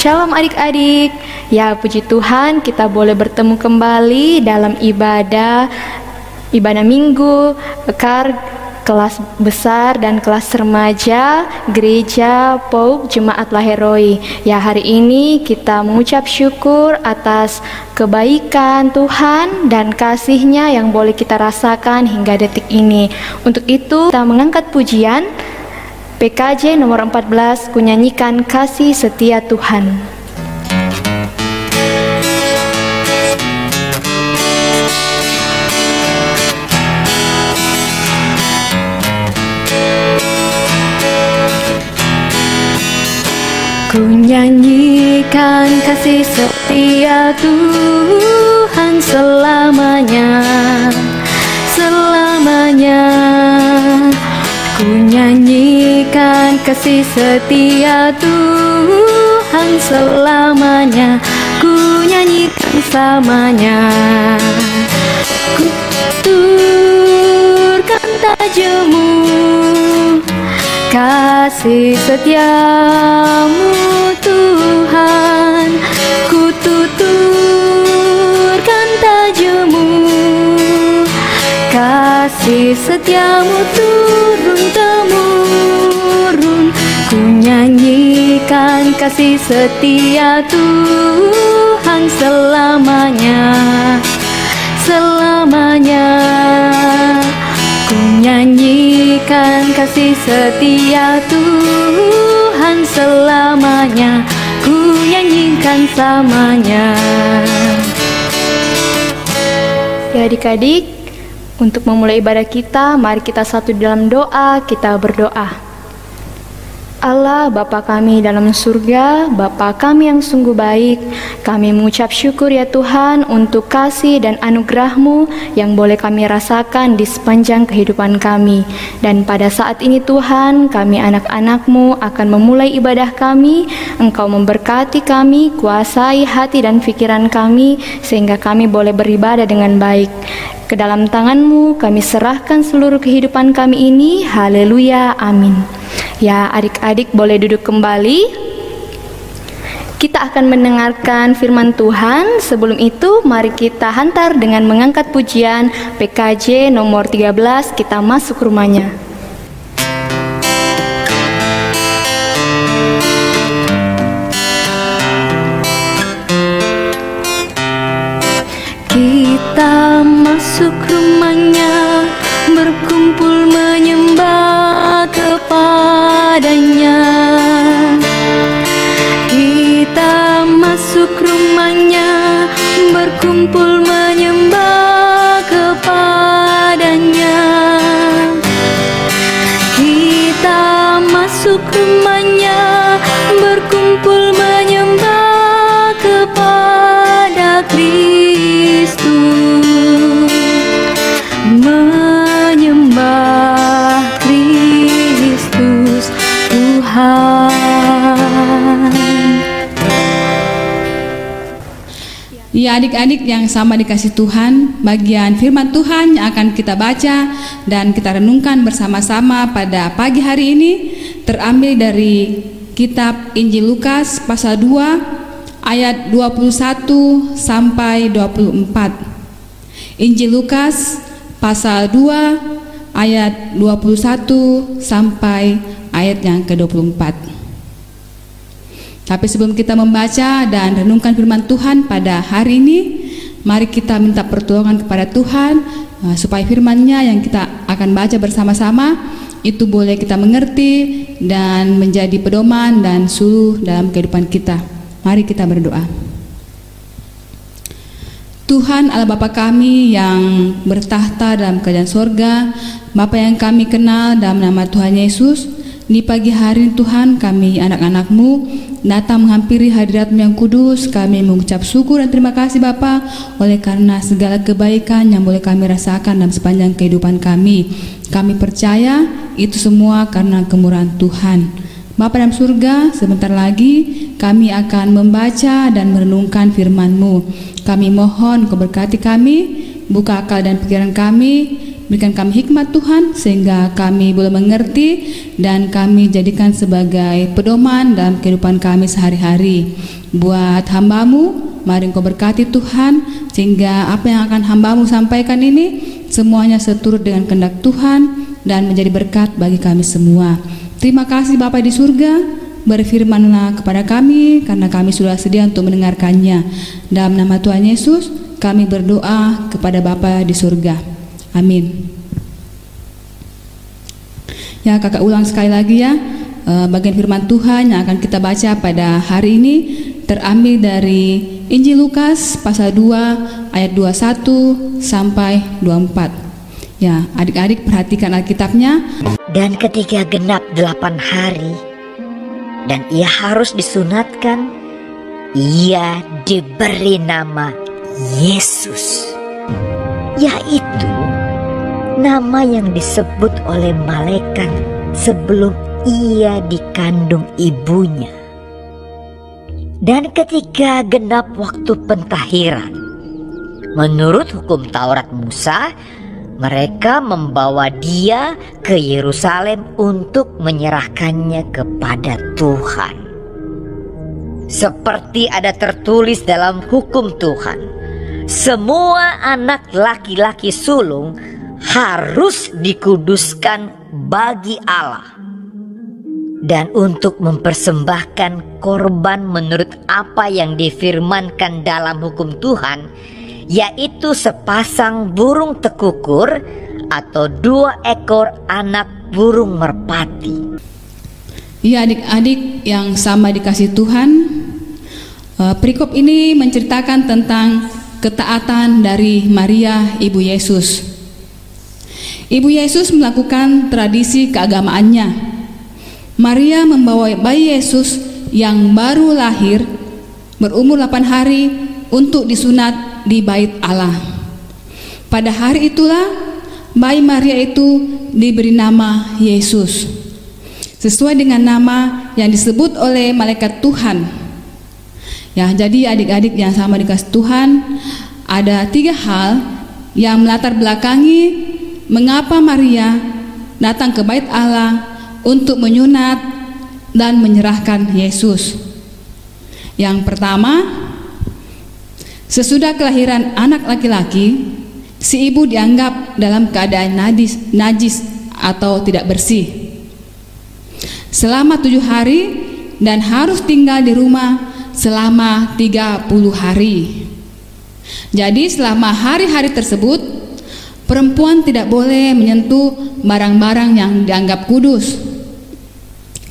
Shalom adik-adik. Ya, puji Tuhan kita boleh bertemu kembali dalam ibadah minggu kelas besar dan kelas remaja Gereja PAUK Jemaat Laheroi. Ya, hari ini kita mengucap syukur atas kebaikan Tuhan dan kasih-Nya yang boleh kita rasakan hingga detik ini. Untuk itu kita mengangkat pujian PKJ nomor 14, ku nyanyikan kasih setia Tuhan. Ku nyanyikan kasih setia Tuhan selamanya, selamanya. Ku nyanyikan kasih setia Tuhan selamanya, ku nyanyikan samanya. Ku tuturkan tajamu, kasih setiamu Tuhan. Ku tuturkan tajamu, kasih setiamu turun-temurun. Ku nyanyikan kasih setia Tuhan selamanya, selamanya. Ku nyanyikan kasih setia Tuhan selamanya, ku nyanyikan samanya. Ya adik-adik, untuk memulai ibadah kita, mari kita satu dalam doa, kita berdoa. Allah Bapa kami dalam surga, Bapa kami yang sungguh baik, kami mengucap syukur ya Tuhan untuk kasih dan anugerah-Mu yang boleh kami rasakan di sepanjang kehidupan kami. Dan pada saat ini Tuhan, kami anak-anak-Mu akan memulai ibadah kami. Engkau memberkati kami, kuasai hati dan pikiran kami, sehingga kami boleh beribadah dengan baik. Ke dalam tangan-Mu kami serahkan seluruh kehidupan kami ini. Haleluya, amin. Ya, adik-adik boleh duduk kembali. Kita akan mendengarkan firman Tuhan. Sebelum itu, mari kita hantar dengan mengangkat pujian PKJ nomor 13, kita masuk rumahnya. Kita masuk rumahnya, berkumpul menyembah kepadanya. Kita masuk rumahnya, berkumpul menyembah kepadanya. Kita masuk rumahnya, berkumpul menyembah kepada Kristus, menyembah Kristus Tuhan. Ya adik-adik yang sama dikasih Tuhan, bagian firman Tuhan yang akan kita baca dan kita renungkan bersama-sama pada pagi hari ini terambil dari kitab Injil Lukas pasal 2 ayat 21 sampai 24. Injil Lukas pasal 2 ayat 21 sampai ayat yang ke-24. Tapi sebelum kita membaca dan renungkan firman Tuhan pada hari ini, mari kita minta pertolongan kepada Tuhan supaya firman-Nya yang kita akan baca bersama-sama itu boleh kita mengerti dan menjadi pedoman dan suluh dalam kehidupan kita. Mari kita berdoa. Tuhan Allah Bapa kami yang bertahta dalam kerajaan sorga, Bapa yang kami kenal dalam nama Tuhan Yesus, di pagi hari Tuhan kami anak-anak-Mu datang menghampiri hadirat-Mu yang kudus. Kami mengucap syukur dan terima kasih Bapa oleh karena segala kebaikan yang boleh kami rasakan dalam sepanjang kehidupan kami. Kami percaya itu semua karena kemurahan Tuhan. Bapa dalam surga, sebentar lagi kami akan membaca dan merenungkan firman-Mu. Kami mohon Kau berkati kami, buka akal dan pikiran kami, berikan kami hikmat Tuhan, sehingga kami boleh mengerti dan kami jadikan sebagai pedoman dalam kehidupan kami sehari-hari. Buat hamba-Mu, mari Engkau berkati Tuhan, sehingga apa yang akan hamba-Mu sampaikan ini semuanya seturut dengan kehendak Tuhan dan menjadi berkat bagi kami semua. Terima kasih Bapa di surga, berfirmanlah kepada kami karena kami sudah sedia untuk mendengarkannya. Dalam nama Tuhan Yesus kami berdoa kepada Bapa di surga. Amin. Ya, kakak ulang sekali lagi ya, bagian firman Tuhan yang akan kita baca pada hari ini terambil dari Injil Lukas pasal 2 ayat 21 sampai 24. Ya, adik-adik perhatikan Alkitabnya. Dan ketika genap 8 hari dan ia harus disunatkan, ia diberi nama Yesus, yaitu nama yang disebut oleh malaikat sebelum ia dikandung ibunya. Dan ketika genap waktu pentahiran, menurut hukum Taurat Musa, mereka membawa dia ke Yerusalem untuk menyerahkannya kepada Tuhan. Seperti ada tertulis dalam hukum Tuhan, semua anak laki-laki sulung harus dikuduskan bagi Allah, dan untuk mempersembahkan korban menurut apa yang difirmankan dalam hukum Tuhan, yaitu sepasang burung tekukur atau 2 ekor anak burung merpati. Ya, adik-adik yang sama dikasih Tuhan, perikop ini menceritakan tentang ketaatan dari Maria ibu Yesus. Ibu Yesus melakukan tradisi keagamaannya. Maria membawa bayi Yesus yang baru lahir berumur 8 hari untuk disunat di bait Allah. Pada hari itulah bayi Maria itu diberi nama Yesus, sesuai dengan nama yang disebut oleh malaikat Tuhan. Ya, jadi adik-adik yang sama dikasih Tuhan, ada 3 hal yang melatar belakangi mengapa Maria datang ke bait Allah untuk menyunat dan menyerahkan Yesus. Yang pertama, sesudah kelahiran anak laki-laki, si ibu dianggap dalam keadaan najis atau tidak bersih selama 7 hari dan harus tinggal di rumah selama 30 hari. Jadi selama hari-hari tersebut, perempuan tidak boleh menyentuh barang-barang yang dianggap kudus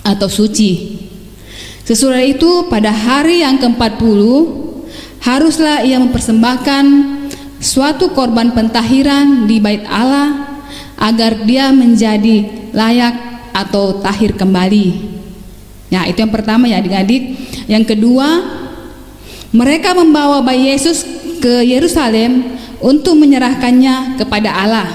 atau suci. Sesudah itu pada hari yang ke-40 haruslah ia mempersembahkan suatu korban pentahiran di bait Allah agar dia menjadi layak atau tahir kembali. Ya, itu yang pertama ya adik-adik. Yang kedua, mereka membawa bayi Yesus ke Yerusalem untuk menyerahkannya kepada Allah.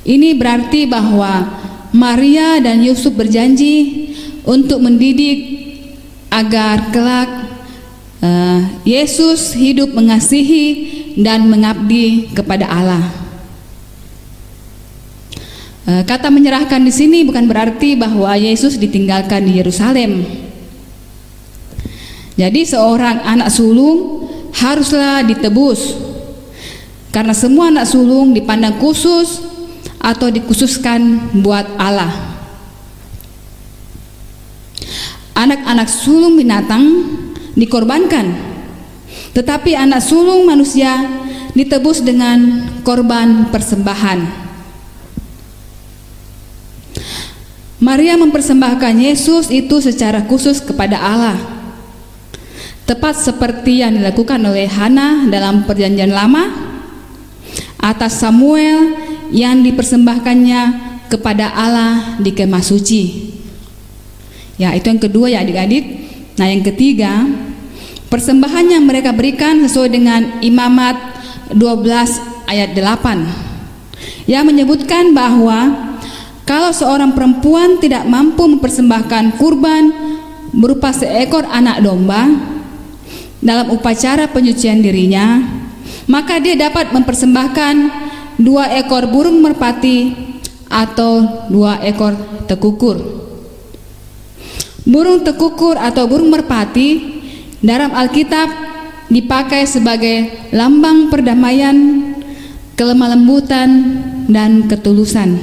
Ini berarti bahwa Maria dan Yusuf berjanji untuk mendidik agar kelak Yesus hidup mengasihi dan mengabdi kepada Allah. Kata menyerahkan di sini bukan berarti bahwa Yesus ditinggalkan di Yerusalem. Jadi seorang anak sulung haruslah ditebus, karena semua anak sulung dipandang khusus atau dikhususkan buat Allah. Anak-anak sulung binatang dikorbankan, tetapi anak sulung manusia ditebus dengan korban persembahan. Maria mempersembahkan Yesus itu secara khusus kepada Allah, tepat seperti yang dilakukan oleh Hana dalam Perjanjian Lama atas Samuel yang dipersembahkannya kepada Allah di kemah suci. Ya, itu yang kedua ya adik-adik. Nah, yang ketiga, persembahan yang mereka berikan sesuai dengan Imamat 12 ayat 8 yang menyebutkan bahwa kalau seorang perempuan tidak mampu mempersembahkan kurban berupa seekor anak domba dalam upacara penyucian dirinya, maka dia dapat mempersembahkan 2 ekor burung merpati atau 2 ekor tekukur. Burung tekukur atau burung merpati dalam Alkitab dipakai sebagai lambang perdamaian, kelemah lembutan, dan ketulusan.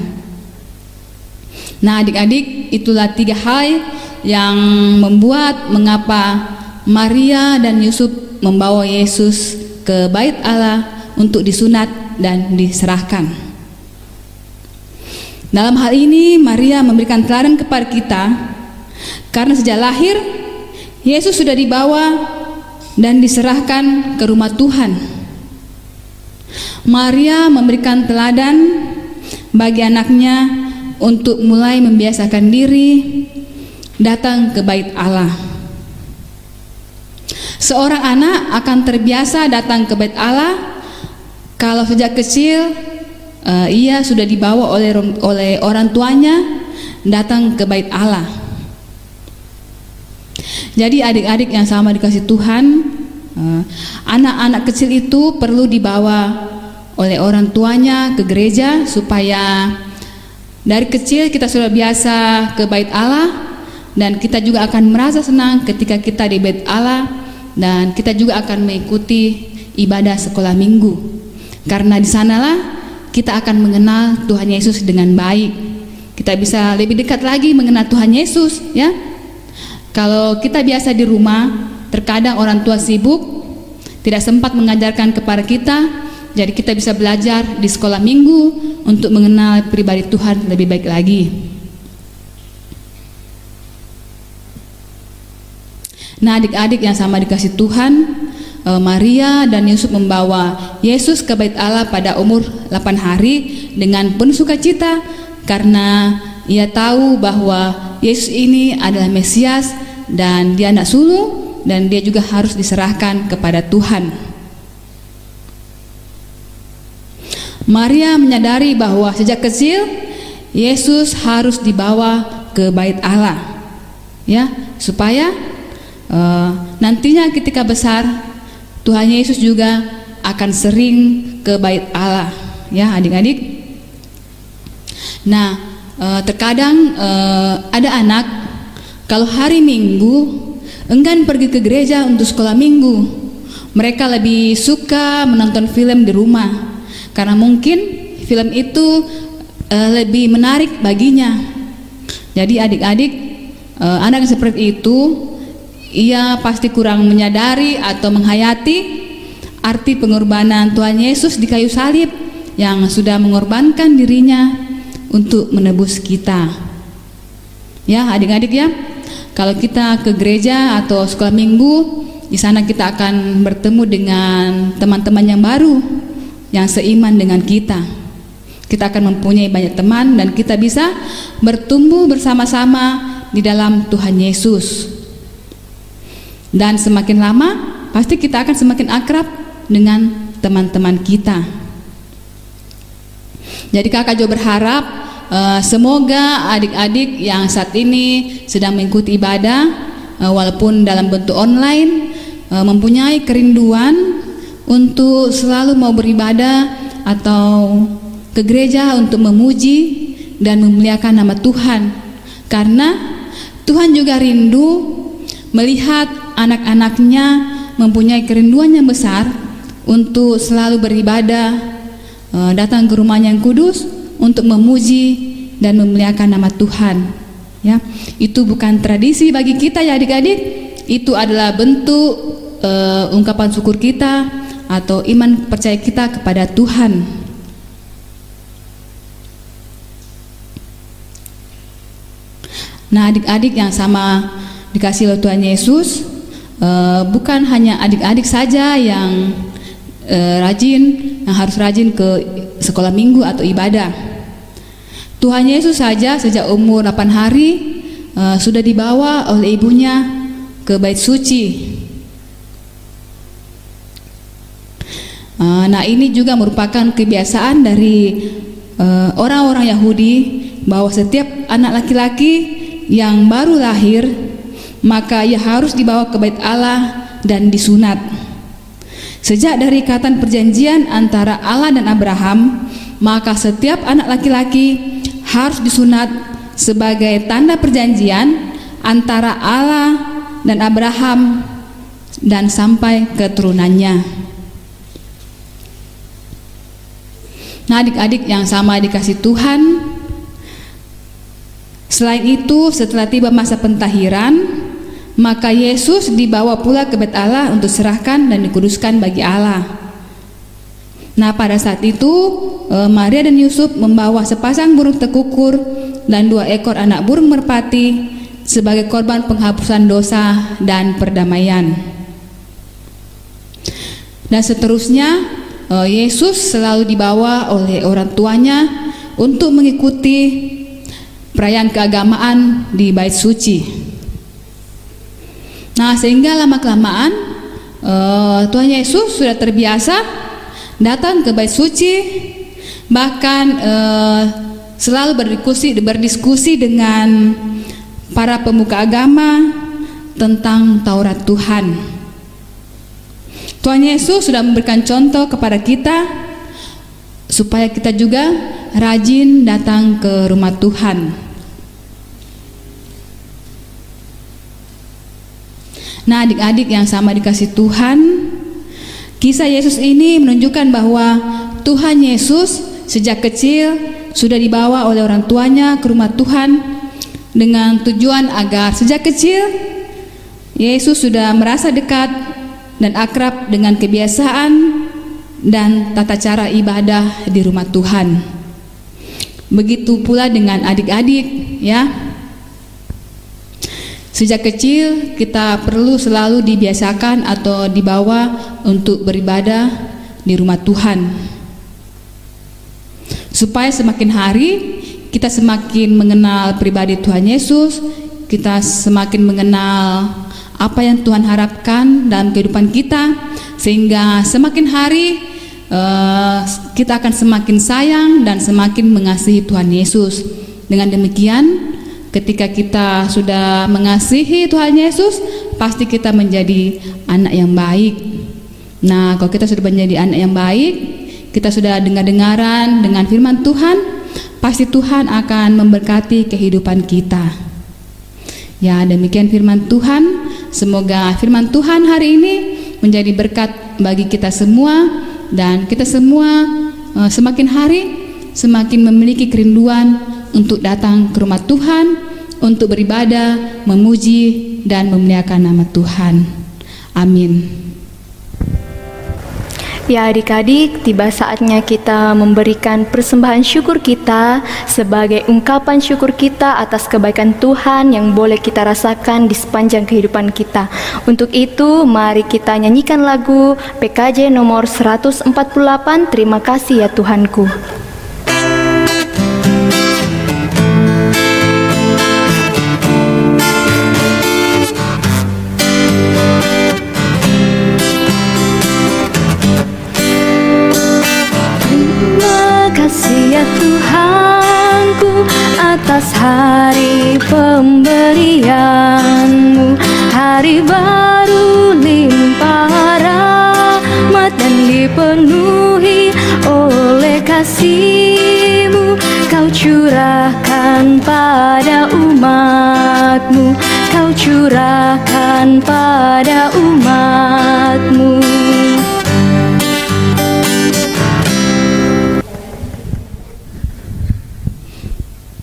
Nah, adik-adik, itulah 3 hal yang membuat mengapa Maria dan Yusuf membawa Yesus ke bait Allah untuk disunat dan diserahkan. Dalam hal ini Maria memberikan teladan kepada kita, karena sejak lahir Yesus sudah dibawa dan diserahkan ke rumah Tuhan. Maria memberikan teladan bagi anaknya untuk mulai membiasakan diri datang ke bait Allah. Seorang anak akan terbiasa datang ke bait Allah kalau sejak kecil ia sudah dibawa oleh orang tuanya datang ke bait Allah. Jadi adik-adik yang sama dikasih Tuhan, anak-anak kecil itu perlu dibawa oleh orang tuanya ke gereja supaya dari kecil kita sudah biasa ke bait Allah, dan kita juga akan merasa senang ketika kita di bait Allah, dan kita juga akan mengikuti ibadah sekolah minggu, karena di sanalah kita akan mengenal Tuhan Yesus dengan baik. Kita bisa lebih dekat lagi mengenal Tuhan Yesus, ya. Kalau kita biasa di rumah, terkadang orang tua sibuk, tidak sempat mengajarkan kepada kita, jadi kita bisa belajar di sekolah minggu untuk mengenal pribadi Tuhan lebih baik lagi. Nah, adik-adik yang sama dikasih Tuhan, Maria dan Yusuf membawa Yesus ke bait Allah pada umur 8 hari dengan penuh sukacita, karena ia tahu bahwa Yesus ini adalah Mesias dan dia anak sulung, dan dia juga harus diserahkan kepada Tuhan. Maria menyadari bahwa sejak kecil Yesus harus dibawa ke bait Allah, ya, supaya nantinya ketika besar Tuhan Yesus juga akan sering ke bait Allah, ya adik-adik. Nah, terkadang ada anak kalau hari Minggu enggan pergi ke gereja untuk sekolah minggu. Mereka lebih suka menonton film di rumah, karena mungkin film itu lebih menarik baginya. Jadi adik-adik, anak yang seperti itu ia pasti kurang menyadari atau menghayati arti pengorbanan Tuhan Yesus di kayu salib yang sudah mengorbankan dirinya untuk menebus kita. Ya adik-adik, ya, kalau kita ke gereja atau sekolah minggu, di sana kita akan bertemu dengan teman-teman yang baru yang seiman dengan kita. Kita akan mempunyai banyak teman dan kita bisa bertumbuh bersama-sama di dalam Tuhan Yesus. Dan semakin lama pasti kita akan semakin akrab dengan teman-teman kita. Jadi kakak juga berharap semoga adik-adik yang saat ini sedang mengikuti ibadah walaupun dalam bentuk online mempunyai kerinduan untuk selalu mau beribadah atau ke gereja untuk memuji dan memuliakan nama Tuhan, karena Tuhan juga rindu melihat anak-anaknya mempunyai kerinduan yang besar untuk selalu beribadah, datang ke rumahnya yang kudus untuk memuji dan memuliakan nama Tuhan. Ya, itu bukan tradisi bagi kita, ya adik-adik. Itu adalah bentuk ungkapan syukur kita atau iman percaya kita kepada Tuhan. Nah, adik-adik yang sama dikasih oleh Tuhan Yesus, bukan hanya adik-adik saja yang harus rajin ke sekolah minggu atau ibadah. Tuhan Yesus saja sejak umur 8 hari sudah dibawa oleh ibunya ke bait suci. Nah, ini juga merupakan kebiasaan dari orang-orang Yahudi, bahwa setiap anak laki-laki yang baru lahir maka ia harus dibawa ke bait Allah dan disunat. Sejak dari ikatan perjanjian antara Allah dan Abraham, maka setiap anak laki-laki harus disunat sebagai tanda perjanjian antara Allah dan Abraham dan sampai keturunannya. Nah, adik-adik yang sama dikasih Tuhan, selain itu setelah tiba masa pentahiran, maka Yesus dibawa pula ke bait Allah untuk serahkan dan dikuduskan bagi Allah. Nah, pada saat itu Maria dan Yusuf membawa sepasang burung tekukur dan 2 ekor anak burung merpati sebagai korban penghapusan dosa dan perdamaian. Dan seterusnya Yesus selalu dibawa oleh orang tuanya untuk mengikuti perayaan keagamaan di bait suci. Nah, sehingga lama-kelamaan Tuhan Yesus sudah terbiasa datang ke bait suci, bahkan selalu berdiskusi dengan para pemuka agama tentang Taurat Tuhan. Tuhan Yesus sudah memberikan contoh kepada kita supaya kita juga rajin datang ke rumah Tuhan. Nah, adik-adik yang sama dikasih Tuhan, kisah Yesus ini menunjukkan bahwa Tuhan Yesus sejak kecil sudah dibawa oleh orang tuanya ke rumah Tuhan dengan tujuan agar sejak kecil Yesus sudah merasa dekat dan akrab dengan kebiasaan dan tata cara ibadah di rumah Tuhan. Begitu pula dengan adik-adik, ya. Sejak kecil kita perlu selalu dibiasakan atau dibawa untuk beribadah di rumah Tuhan, supaya semakin hari kita semakin mengenal pribadi Tuhan Yesus, kita semakin mengenal apa yang Tuhan harapkan dalam kehidupan kita, sehingga semakin hari kita akan semakin sayang dan semakin mengasihi Tuhan Yesus. Dengan demikian, ketika kita sudah mengasihi Tuhan Yesus, pasti kita menjadi anak yang baik. Nah, kalau kita sudah menjadi anak yang baik, kita sudah dengar-dengaran dengan firman Tuhan, pasti Tuhan akan memberkati kehidupan kita. Ya, demikian firman Tuhan. Semoga firman Tuhan hari ini menjadi berkat bagi kita semua, dan kita semua semakin hari semakin memiliki kerinduan untuk datang ke rumah Tuhan, untuk beribadah, memuji dan memuliakan nama Tuhan. Amin. Ya adik-adik, tiba saatnya kita memberikan persembahan syukur kita sebagai ungkapan syukur kita atas kebaikan Tuhan yang boleh kita rasakan di sepanjang kehidupan kita. Untuk itu, mari kita nyanyikan lagu PKJ nomor 148, Terima Kasih Ya Tuhanku. Ya Tuhanku, atas hari pemberian-Mu, hari baru limpah rahmat dan dipenuhi oleh kasih-Mu. Kau curahkan pada umat-Mu, Kau curahkan pada umat-Mu.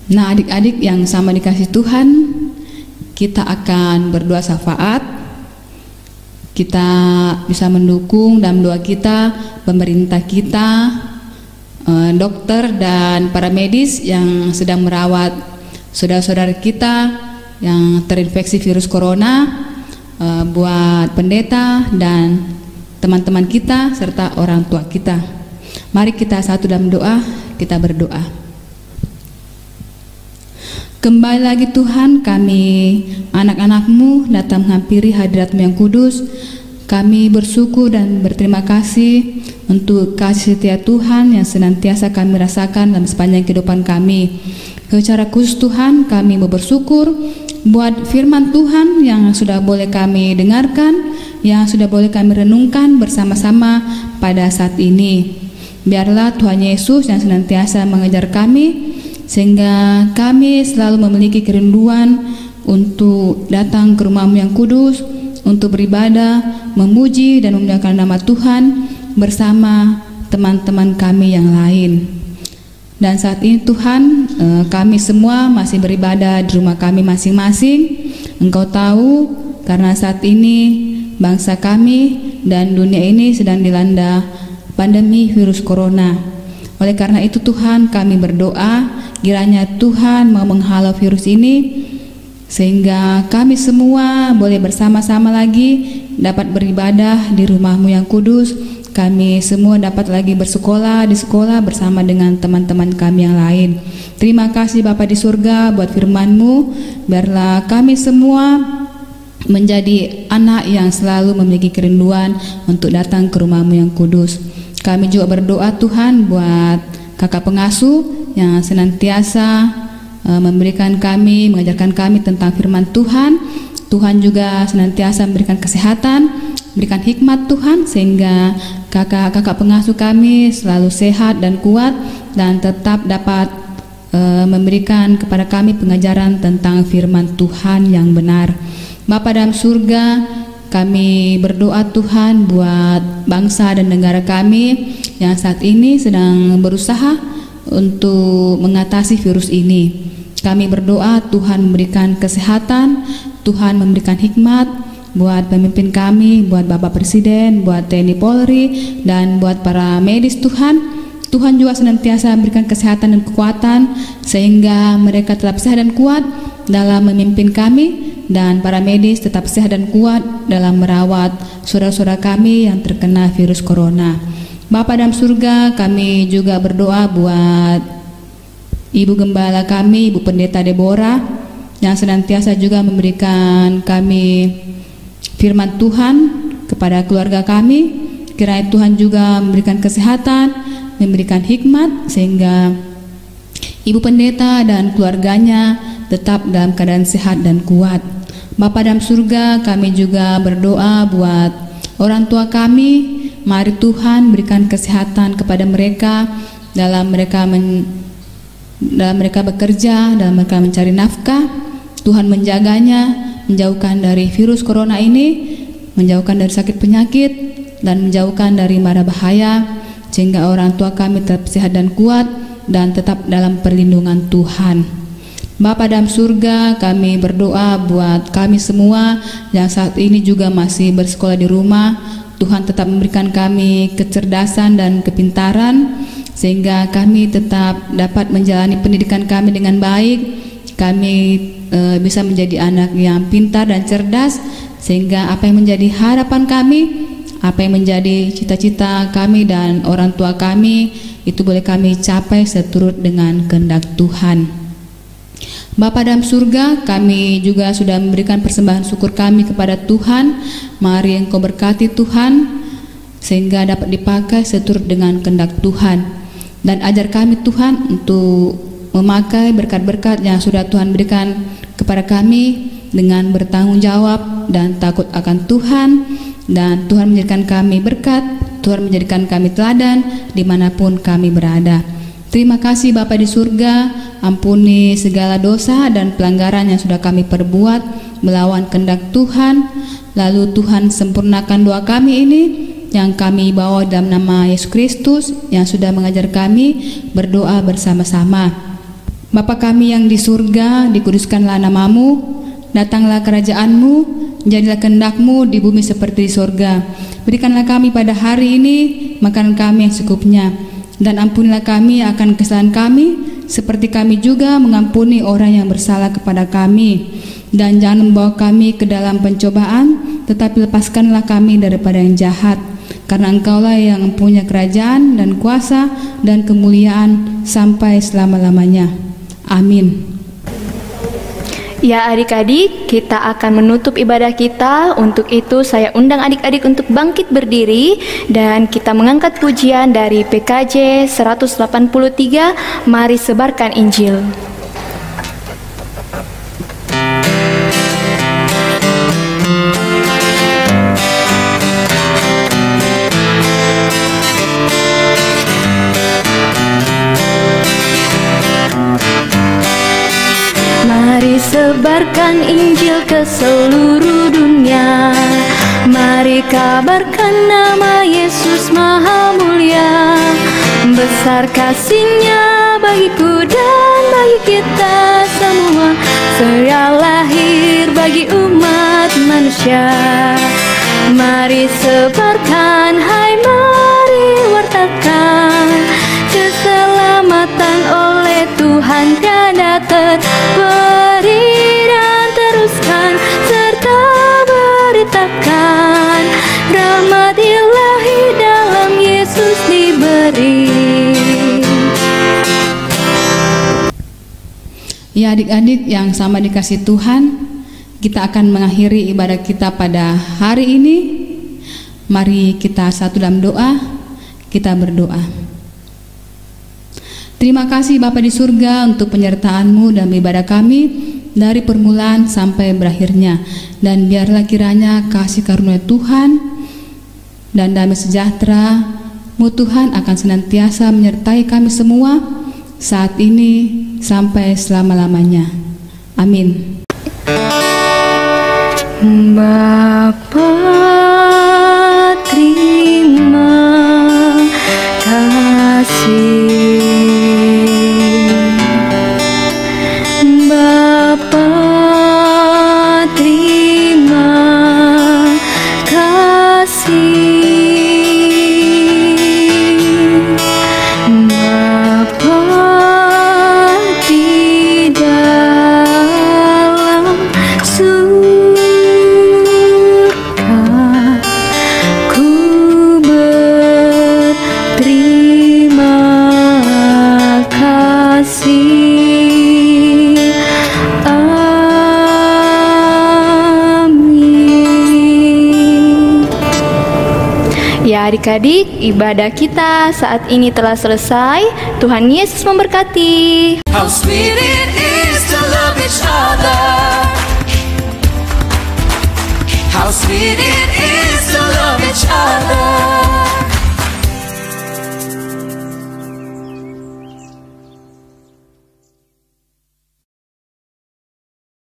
Nah, adik-adik yang sama dikasih Tuhan, kita akan berdoa syafaat. Kita bisa mendukung dalam doa kita pemerintah kita, dokter dan para medis yang sedang merawat saudara-saudara kita yang terinfeksi virus corona, buat pendeta dan teman-teman kita serta orang tua kita. Mari kita satu dalam doa, kita berdoa. Kembali lagi Tuhan, kami anak-anak-Mu datang menghampiri hadirat-Mu yang kudus. Kami bersyukur dan berterima kasih untuk kasih setia Tuhan yang senantiasa kami rasakan dalam sepanjang kehidupan kami. Secara khusus Tuhan, kami mau bersyukur buat firman Tuhan yang sudah boleh kami dengarkan, yang sudah boleh kami renungkan bersama-sama pada saat ini. Biarlah Tuhan Yesus yang senantiasa mengajar kami, sehingga kami selalu memiliki kerinduan untuk datang ke rumah-Mu yang kudus, untuk beribadah, memuji dan memuliakan nama Tuhan bersama teman-teman kami yang lain. Dan saat ini Tuhan, kami semua masih beribadah di rumah kami masing-masing. Engkau tahu, karena saat ini bangsa kami dan dunia ini sedang dilanda pandemi virus corona. Oleh karena itu Tuhan, kami berdoa kiranya Tuhan mau menghalau virus ini, sehingga kami semua boleh bersama-sama lagi dapat beribadah di rumah-Mu yang kudus. Kami semua dapat lagi bersekolah di sekolah bersama dengan teman-teman kami yang lain. Terima kasih Bapa di surga buat firman-Mu. Biarlah kami semua menjadi anak yang selalu memiliki kerinduan untuk datang ke rumah-Mu yang kudus. Kami juga berdoa Tuhan buat kakak pengasuh yang senantiasa memberikan kami, mengajarkan kami tentang firman Tuhan. Tuhan juga senantiasa memberikan kesehatan, berikan hikmat Tuhan, sehingga kakak-kakak pengasuh kami selalu sehat dan kuat dan tetap dapat memberikan kepada kami pengajaran tentang firman Tuhan yang benar. Bapa dalam surga, kami berdoa Tuhan buat bangsa dan negara kami yang saat ini sedang berusaha untuk mengatasi virus ini. Kami berdoa Tuhan memberikan kesehatan, Tuhan memberikan hikmat buat pemimpin kami, buat Bapak Presiden, buat TNI Polri, dan buat para medis Tuhan. Tuhan juga senantiasa memberikan kesehatan dan kekuatan sehingga mereka tetap sehat dan kuat dalam memimpin kami, dan para medis tetap sehat dan kuat dalam merawat saudara-saudara kami yang terkena virus corona. Bapa dalam surga, kami juga berdoa buat Ibu Gembala kami, Ibu Pendeta Deborah, yang senantiasa juga memberikan kami firman Tuhan kepada keluarga kami. Kiranya Tuhan juga memberikan kesehatan, memberikan hikmat, sehingga Ibu Pendeta dan keluarganya tetap dalam keadaan sehat dan kuat. Bapa dalam surga, kami juga berdoa buat orang tua kami. Mari Tuhan berikan kesehatan kepada mereka dalam mereka bekerja, dalam mereka mencari nafkah. Tuhan menjaganya, menjauhkan dari virus corona ini, menjauhkan dari sakit penyakit, dan menjauhkan dari mara bahaya, sehingga orang tua kami tetap sehat dan kuat dan tetap dalam perlindungan Tuhan. Bapa dalam surga, kami berdoa buat kami semua yang saat ini juga masih bersekolah di rumah. Tuhan tetap memberikan kami kecerdasan dan kepintaran, sehingga kami tetap dapat menjalani pendidikan kami dengan baik. Kami bisa menjadi anak yang pintar dan cerdas, sehingga apa yang menjadi harapan kami, apa yang menjadi cita-cita kami dan orang tua kami, itu boleh kami capai seturut dengan kehendak Tuhan. Bapa dalam surga, kami juga sudah memberikan persembahan syukur kami kepada Tuhan. Mari Engkau berkati Tuhan, sehingga dapat dipakai seturut dengan kehendak Tuhan. Dan ajar kami Tuhan untuk memakai berkat-berkat yang sudah Tuhan berikan kepada kami dengan bertanggung jawab dan takut akan Tuhan. Dan Tuhan menjadikan kami berkat, Tuhan menjadikan kami teladan dimanapun kami berada. Terima kasih Bapa di surga, ampuni segala dosa dan pelanggaran yang sudah kami perbuat melawan kehendak Tuhan. Lalu Tuhan sempurnakan doa kami ini yang kami bawa dalam nama Yesus Kristus yang sudah mengajar kami berdoa bersama-sama. Bapa kami yang di surga, dikuduskanlah nama-Mu, datanglah kerajaan-Mu, jadilah kehendak-Mu di bumi seperti di surga. Berikanlah kami pada hari ini makanan kami yang secukupnya, dan ampunilah kami akan kesalahan kami, seperti kami juga mengampuni orang yang bersalah kepada kami. Dan jangan membawa kami ke dalam pencobaan, tetapi lepaskanlah kami daripada yang jahat. Karena Engkaulah yang mempunyai kerajaan dan kuasa dan kemuliaan sampai selama-lamanya. Amin. Ya adik-adik, kita akan menutup ibadah kita. Untuk itu saya undang adik-adik untuk bangkit berdiri dan kita mengangkat pujian dari PKJ 183, Mari Sebarkan Injil. sebarkan Injil ke seluruh dunia. Mari kabarkan nama Yesus Maha Mulia. Besar kasih-Nya bagiku dan bagi kita semua. Surga lahir bagi umat manusia. Mari sebarkan, hai mari wartakan, keselamatan oleh Tuhan tiada terberi. Dan teruskan serta beritakan, rahmat ilahi dalam Yesus diberi. Ya adik-adik yang sama dikasih Tuhan, kita akan mengakhiri ibadah kita pada hari ini. Mari kita satu dalam doa, kita berdoa. Terima kasih Bapa di surga untuk penyertaan-Mu dalam ibadah kami dari permulaan sampai berakhirnya. Dan biarlah kiranya kasih karunia Tuhan dan damai sejahtera-Mu Tuhan akan senantiasa menyertai kami semua saat ini sampai selama-lamanya. Amin. Bapa, terima kasih. Bapa, terima kasih. Ya adik-adik, ibadah kita saat ini telah selesai. Tuhan Yesus memberkati. How sweet it is to love each other. How sweet it is to love each other.